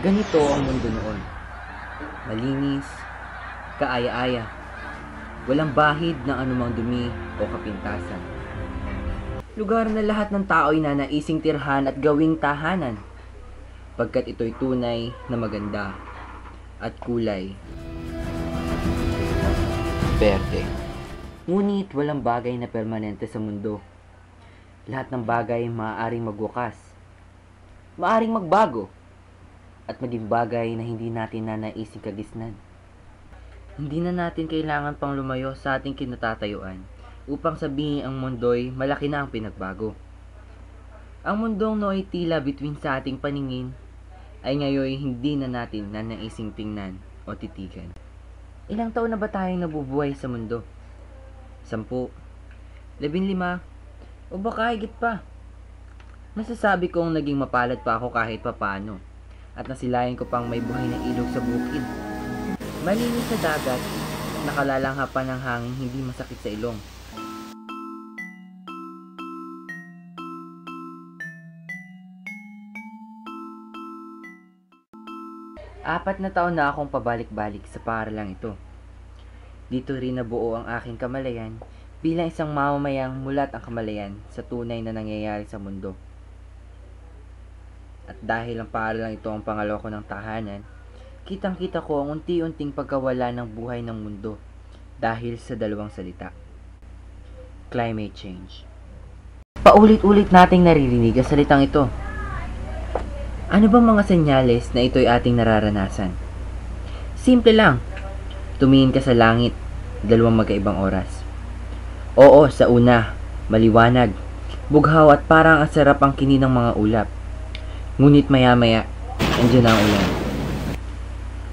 Ganito ang mundo noon. Malinis, kaaya-aya, walang bahid ng anumang dumi o kapintasan. Lugar na lahat ng tao'y nanaising tirhan at gawing tahanan, pagkat ito'y tunay na maganda at kulay berde. Ngunit walang bagay na permanente sa mundo. Lahat ng bagay maaaring magwakas, maaaring magbago, at maging bagay na hindi natin nanaising kagisnan. Hindi na natin kailangan pang lumayo sa ating kinatatayuan upang sabihin ang mundo'y malaki na ang pinagbago. Ang mundong nooy tila bituin sa ating paningin ay ngayoy hindi na natin nanaising tingnan o titigan. Ilang taon na ba tayong nabubuhay sa mundo? 10, 15, o baka higit pa? Masasabi kong naging mapalad pa ako kahit papaano, at nasilayan ko pang may buhay na ilog sa bukid. Malinis sa dagat, nakalalanghapan ng hangin hindi masakit sa ilong. Apat na taon na akong pabalik-balik sa paaralang ito. Dito rin nabuo ang aking kamalayan bilang isang mamamayang mulat ang kamalayan sa tunay na nangyayari sa mundo. At dahil ang paaralang ito ang pangalawa ko ng tahanan, kitang-kita ko ang unti-unting pagkawala ng buhay ng mundo dahil sa dalawang salita. Climate change. Paulit-ulit nating naririnig ang salitang ito. Ano bang mga senyales na ito'y ating nararanasan? Simple lang. Tumingin ka sa langit, dalawang magkaibang oras. Oo, sa una, maliwanag, bughaw at parang ang sarap ang kinin ng mga ulap. Ngunit maya-maya, andyan na ang ulan.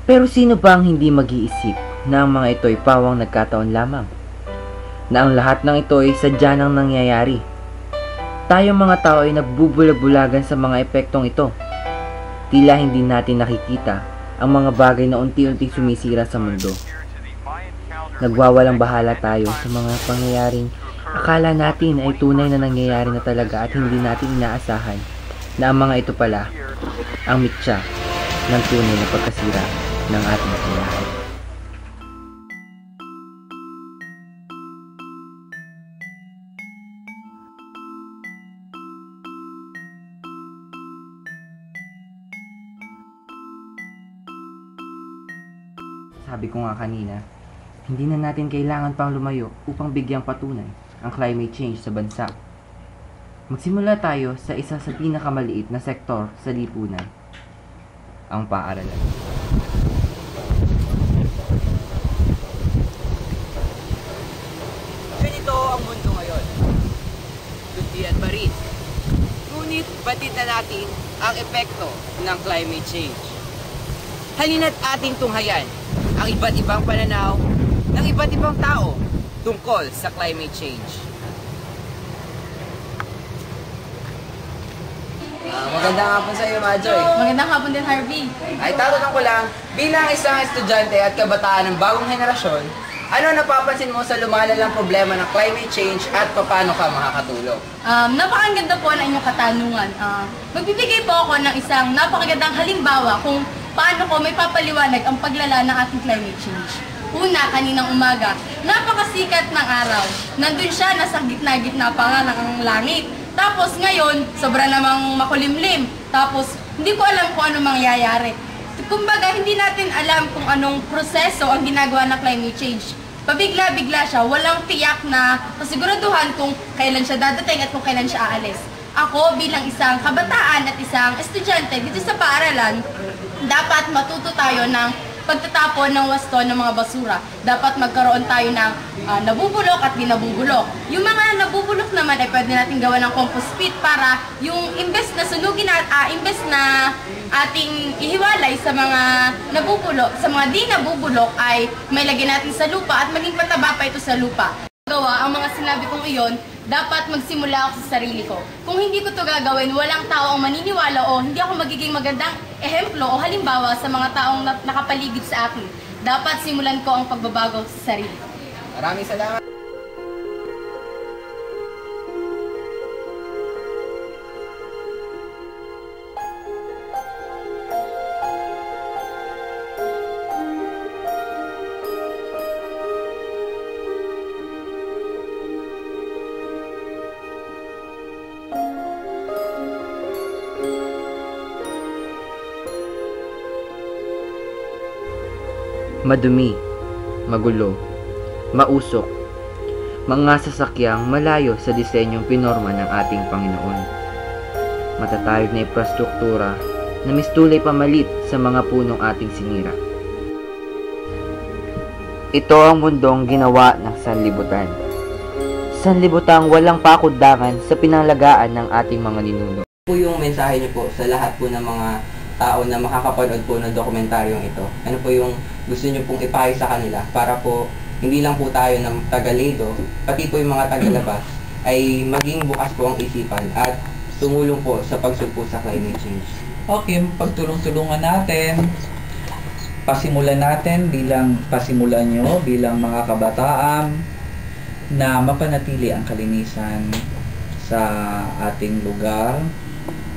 Pero sino ba ang hindi mag-iisip na ang mga ito'y pawang nagkataon lamang? Na ang lahat ng ito'y sadya nang nangyayari. Tayong mga tao ay nagbubulag-bulagan sa mga epektong ito. Tila hindi natin nakikita ang mga bagay na unti-unting sumisira sa mundo. Nagwawalang bahala tayo sa mga pangyayaring akala natin ay tunay na nangyayari na talaga at hindi natin inaasahan na ang mga ito pala ang mitya ng tunay na pagkasira ng ating buhay. Sabi ko nga kanina, hindi na natin kailangan pang lumayo upang bigyang patunay ang climate change sa bansa. Magsimula tayo sa isa sa pinakamaliit na sektor sa lipunan, ang paaralan. Ganito ang mundo ngayon. Luti at maris. Ngunit batid na natin ang epekto ng climate change. Halina't ating tunghayan ang iba't ibang pananaw ng iba't ibang tao tungkol sa climate change. Magandang hapon sa iyo, Majoy. Magandang hapon din, Harvey. Ay, tatanong ko lang, bilang isang estudyante at kabataan ng bagong henerasyon, ano napapansin mo sa lumalalang problema ng climate change at paano ka makakatulong? Napakaganda po ng inyong katanungan. Magbibigay po ako ng isang napakagandang halimbawa kung paano ko may papaliwanag ang paglala ng ating climate change. Una, kaninang umaga, napakasikat ng araw. Nandun siya, nasa gitna-gitna pa nga ng langit. Tapos ngayon, sobra namang makulimlim. Tapos, hindi ko alam kung ano mangyayari. Kumbaga, hindi natin alam kung anong proseso ang ginagawa ng climate change. Pabigla-bigla siya, walang tiyak na kasiguraduhan kung kailan siya dadating at kung kailan siya aalis. Ako bilang isang kabataan at isang estudyante dito sa paaralan, dapat matuto tayo ng pagtatapon ng wasto ng mga basura. Dapat magkaroon tayo ng nabubulok at di nabubulok. Yung mga nabubulok naman ay pwede natin gawa ng compost pit para yung imbes na sunugin imbes na ating ihiwalay sa mga nabubulok, sa mga di nabubulok ay may lagyan natin sa lupa at maging pataba pa ito sa lupa. Gawa ang mga sinabi kong iyon, dapat magsimula ako sa sarili ko. Kung hindi ko to gagawin, walang tao ang maniniwala o hindi ako magiging magandang ehemplo o halimbawa sa mga taong nakapaligid sa akin. Dapat simulan ko ang pagbabago sa sarili ko. Maraming salamat. madumi, magulo, mausok, mga sasakyang malayo sa disenyong pinorma ng ating Panginoon. Matatayog na infrastruktura na mistulay pamalit sa mga punong ating sinira. Ito ang mundong ginawa ng sanlibutan. Sanlibutang walang pakundangan sa pinangalagaan ng ating mga ninuno. Po yung mensahe niyo po sa lahat po ng mga tao na makakapanood po ng dokumentaryong ito? Ano po yung gusto niyo pong ipahay sa kanila para po hindi lang po tayo ng taga-Ledo, pati po yung mga taga-labas ay maging bukas po ang isipan at tumulong po sa pagsugpo sa climate change? Okay, pagtulong-tulungan natin, pasimulan natin pasimulan nyo bilang mga kabataan na mapanatili ang kalinisan sa ating lugar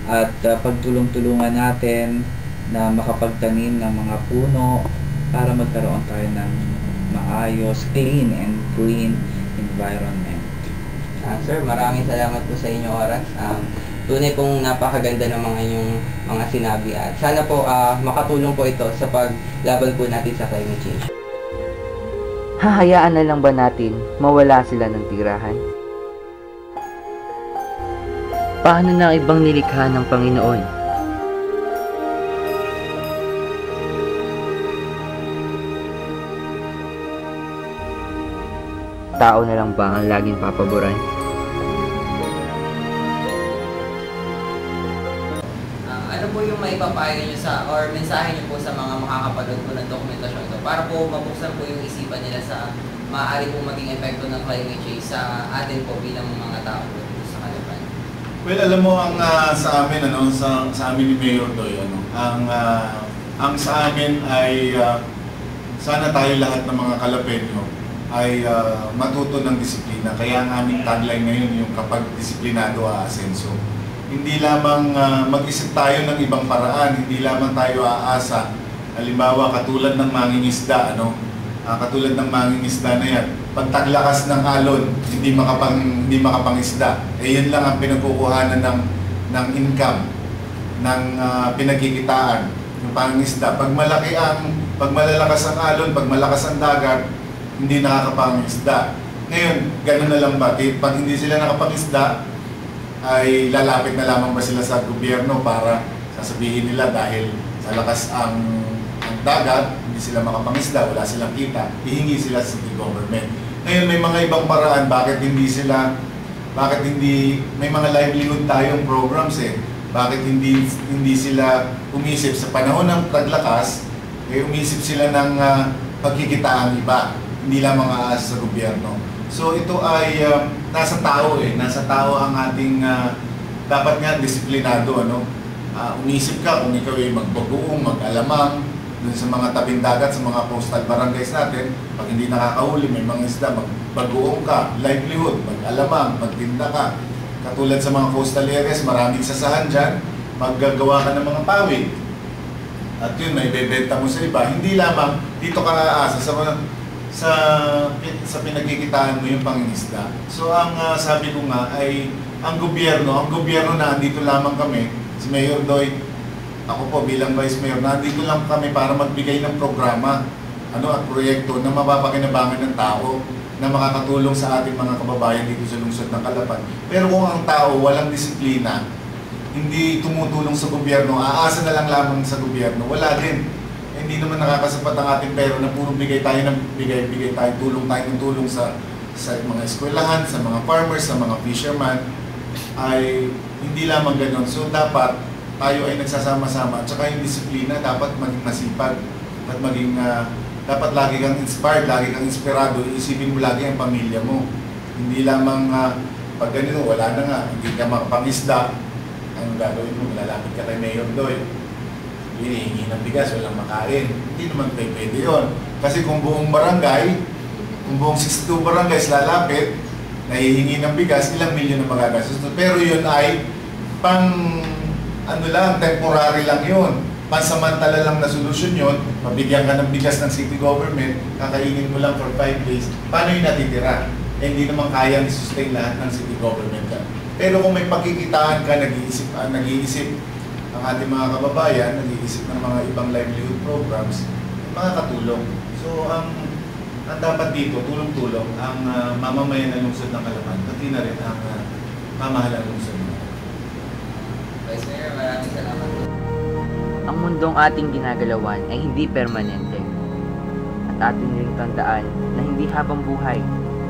at pagtulong-tulungan natin na makapagtanim ng mga puno para magkaroon tayo ng maayos, clean and green environment. Sir, maraming salamat po sa inyong oras. Tunay pong napakaganda ng mga inyong mga sinabi at sana po makatulong po ito sa paglaban po natin sa climate change. Hahayaan na lang ba natin mawala sila ng tirahan? Paano na ang ibang nilikha ng Panginoon? Tao na lang ba ang laging papaboran? Ano po yung maipapayo niyo or mensahe niyo po sa mga makakapanood po ng dokumentasyon ito para po mabuksan po yung isipan nila sa maaari pong maging epekto ng climate change sa atin po bilang mga tao po sa Caloocan? Well, alam mo ang sa amin sa amin ni Mayor Doy ang sa amin ay sana tayo lahat ng mga Calapeño ay matuto ng disiplina. Kaya ang aming tagline ngayon yung kapag disiplinado aasenso. Hindi lamang mag-isip tayo ng ibang paraan, hindi lamang tayo aasa. Halimbawa, katulad ng mangingisda, katulad ng mangingisda na yan, pagtaglakas ng alon, hindi makapangisda. Yun lang ang pinagkukuhanan ng income, ng pinagkikitaan, yung pangingisda. Pag malalakas ang alon, pag malakas ang dagat, hindi nakakapangisda. Ngayon, gano'n na lang ba? Pag hindi sila nakapangisda, ay lalapit na lamang ba sila sa gobyerno para sasabihin nila dahil sa lakas ang dagat, hindi sila makapangisda, wala silang kita, hihingi sila sa city government. Ngayon may mga ibang paraan, bakit hindi may mga livelihood tayong programs bakit hindi sila umisip sa panahon ng taglakas, umisip sila ng pagkikitaan iba, hindi lamang aasa sa gobyerno. So ito ay nasa tao nasa tao ang ating dapat nga disiplinado umisip ka kung ikaw ay magbagoong, mag-alamang dun sa mga tabing dagat, sa mga coastal barangays natin, pag hindi nakakahuli, may mga isda, magbagoong ka, livelihood, mag-alamang, magtinda ka. Katulad sa mga coastal areas, maraming sasahan dyan, maggagawa ka ng mga pawid. At yun, may bebenta mo sa iba. Hindi lamang dito ka aasa sa pinagkikitaan mo yung pangingisda. So ang sabi ko nga ay ang gobyerno na andito lamang kami, si Mayor Doy, ako po bilang Vice Mayor, nandito lang kami para magbigay ng programa at proyekto na mapapakinabangan ng tao na makakatulong sa ating mga kababayan dito sa lungsod ng Calapan. Pero kung ang tao walang disiplina, hindi tumutulong sa gobyerno, aasa na lang lamang sa gobyerno, wala din. Hindi naman nakakasapat ang ating pera na puro bigay tayo tulong sa mga eskwelahan, sa mga farmers, sa mga fisherman, ay hindi lamang ganoon. So dapat tayo ay nagsasama-sama at saka yung disiplina dapat maging masipag at maging dapat lagi kang inspired, lagi kang inspirado, isipin mo lagi ang pamilya mo. Hindi lamang pag ganito, wala na nga, hindi ka makapangisda, ang gagawin mo, lalapit ka kay Mayor Doy. Hinihingi ng bigas, walang makain. Hindi naman pwede yun. Kasi kung buong 62 barangays lalapit, nahihingi ng bigas, ilang milyon na magagastos. Pero yun ay temporary lang yun. Pansamantala lang na solusyon yun, mabigyan ka ng bigas ng city government, kakainin mo lang for 5 days, paano yung natitira? Hindi naman kayang sustain lahat ng city government ka. Pero kung may pakikitaan ka, nag-iisip ang ating mga kababayan, nag-iisip ng mga ibang livelihood programs, makakatulong. So, ang dapat dito, tulong-tulong ang mamamayan ng lungsod ng Caloocan, pati na rin ang pamahalaan ng lungsod. Vice Mayor, maraming salamat po. Ang mundong ating ginagalawan ay hindi permanente. At atin ring tandaan na hindi habang buhay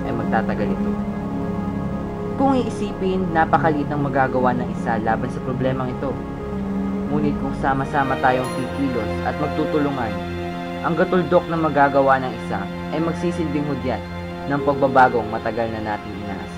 ay magtatagal ito. Kung iisipin, napakaliit ang magagawa ng isa laban sa problemang ito. Ngunit kung sama-sama tayong kikilos at magtutulungan, ang gatuldok na magagawa ng isa ay magsisilbing hudyat ng pagbabagong matagal na nating inaasam.